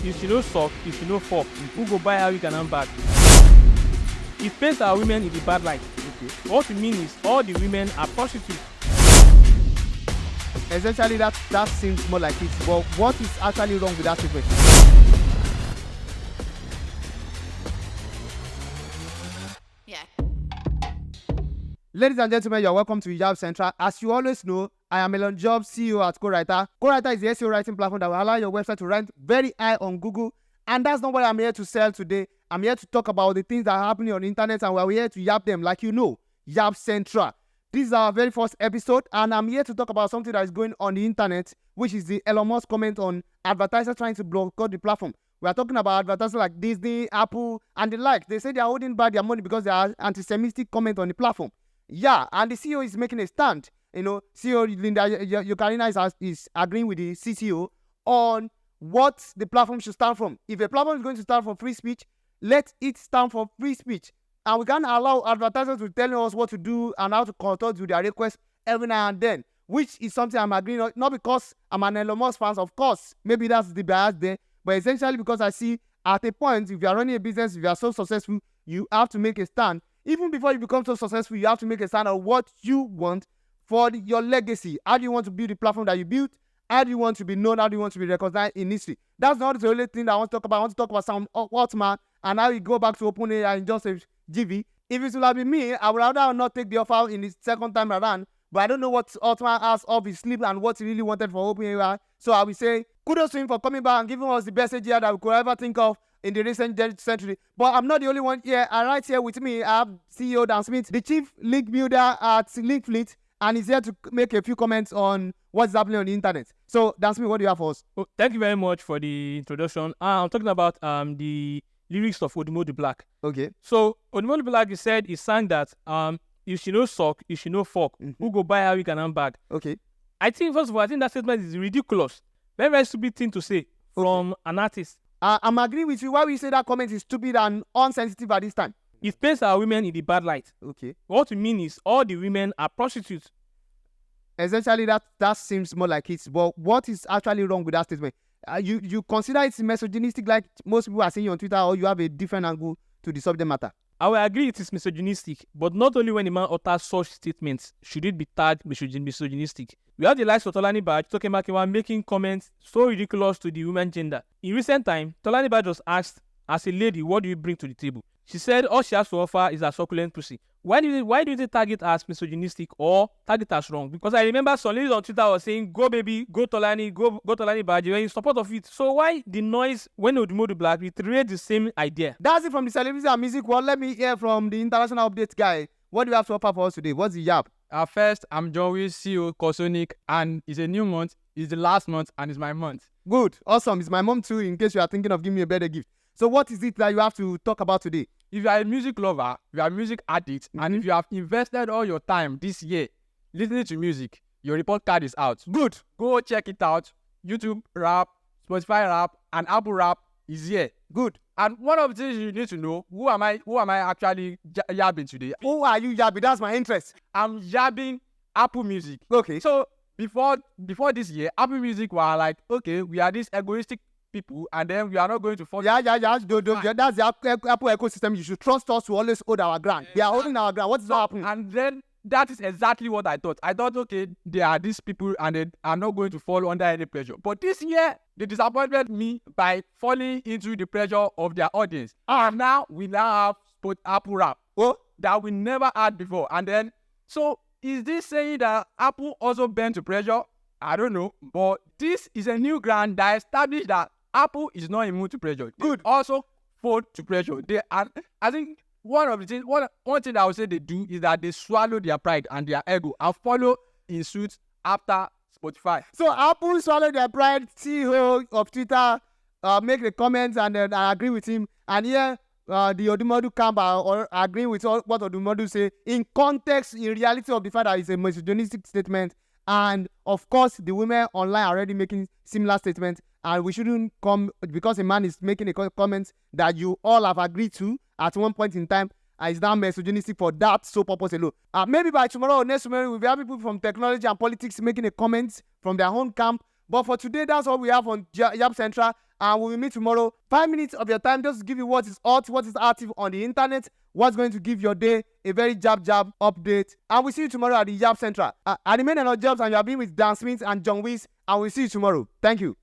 if she no suck, if she no fuck, who go buy her wig and handbag? It paints our women in the bad light. Okay. What we mean is all the women are prostitutes. Essentially, that seems more like it. But what is actually wrong with that statement? Yeah. Ladies and gentlemen, you're welcome to Yabb Central. As you always know, I am Elon, CEO at Co-Writer. Co-Writer is the SEO writing platform that will allow your website to rank very high on Google. And that's not what I'm here to sell today. I'm here to talk about the things that are happening on the internet, and we're here to yap them, like you know, Yabb Central. This is our very first episode, and I'm here to talk about something that is going on the internet, which is the Elon Musk comment on advertisers trying to boycott the platform. We are talking about advertisers like Disney, Apple, and the like. They say they are holding back their money because there are anti-Semitic comments on the platform. Yeah, and the CEO is making a stand. You know, CEO Linda Yukarina is agreeing with the CCO on what the platform should stand from. If a platform is going to stand for free speech, let it stand for free speech. And we can't allow advertisers to tell us what to do and how to conduct with their requests every now and then, which is something I'm agreeing on, not because I'm an Elon Musk fan, of course. Maybe that's the bias there, but essentially because I see at a point, if you are running a business, if you are so successful, you have to make a stand. Even before you become so successful, you have to make a stand on what you want for your legacy. How do you want to build the platform that you built? How do you want to be known? How do you want to be recognized in history? That's not the only thing that I want to talk about. I want to talk about some Altman and how we go back to OpenAI and just a GV. If it would have been me, I would rather not take the offer in the second time around. But I don't know what Altman has off his sleeve and what he really wanted for OpenAI. So I will say kudos to him for coming back and giving us the best idea that we could ever think of in the recent century. But I'm not the only one here. And right here with me, I have CEO Dan Smith, the chief link builder at Linkfleet, and he's here to make a few comments on what's happening on the internet. So, Dan Smith, what do you have for us? Oh, thank you very much for the introduction. I'm talking about the lyrics of Odumodublvck. Okay. So Odumodublvck said he sang that if she no suck, if she no fuck, who go buy her wig and handbag? Okay. I think first of all, I think that statement is ridiculous. Very, very stupid thing to say from an artist. I'm agreeing with you. Why we say that comment is stupid and unsensitive at this time? It paints our women in the bad light. Okay. What we mean is all the women are prostitutes. Essentially, that seems more like it. But what is actually wrong with that statement? You consider it misogynistic like most people are saying on Twitter, or you have a different angle to the subject matter? I will agree it is misogynistic, but not only when a man utters such statements should it be tagged misogynistic. We have the likes of Tolani Baj talking about making comments so ridiculous to the women gender. In recent time, Tolani Baj was asked, as a lady, what do you bring to the table? She said all she has to offer is a succulent pussy. Why do they tag it as misogynistic or tag it as wrong? Because I remember some ladies on Twitter was saying, go baby, go Tolani, go Tolani Baj, you're in support of it. So why the noise when Odumodublvck reiterates the same idea? That's it from the celebrity and music world. Let me hear from the international update guy. What do you have to offer for us today? What's the yap? First, I'm John Will, CEO Cosonic, and it's a new month, it's the last month, and it's my month. Good. Awesome. It's my mom too, in case you are thinking of giving me a better gift. So what is it that you have to talk about today? If you are a music lover, if you are a music addict, and if you have invested all your time this year listening to music, your report card is out. Good. Go check it out. YouTube Rap, Spotify Rap, and Apple Rap is here. Good. And one of the things you need to know, who am I actually yabbing today? Who are you yabbing? That's my interest. I'm yabbing Apple Music. Okay. So before this year, Apple Music were like, okay, we are these egoistic people, and then we are not going to follow. Yeah. That's the Apple ecosystem. You should trust us to always hold our ground. They are holding our ground. What is happening? And then that is exactly what I thought. I thought, okay, there are these people and they are not going to fall under any pressure. But this year, they disappointed me by falling into the pressure of their audience. And now we have Apple Rap that we never had before. And then, so is this saying that Apple also bent to pressure? I don't know. But this is a new ground that established that Apple is not immune to pressure. Good. They also fall to pressure. I think one thing that I would say they do is that they swallow their pride and their ego and follow in suit after Spotify. So Apple swallowed their pride. CEO of Twitter make the comments and then I agree with him. And here the Odumodu camp are agreeing with what Odumodu say in context, in reality of the fact that it's a misogynistic statement. And of course, the women online are already making similar statements. And we shouldn't come because a man is making a comment that you all have agreed to at one point in time. And it's now misogynistic for that sole purpose alone. Maybe by tomorrow or next tomorrow, we'll have people from technology and politics making a comment from their own camp. But for today, that's all we have on Yabb Central, and we will meet tomorrow. 5 minutes of your time just to give you what is hot, what is active on the internet, what's going to give your day a very jab update. And we'll see you tomorrow at the Yabb Central. I remain on jobs, and you have been with Dan Smith and John Weiss, and we'll see you tomorrow. Thank you.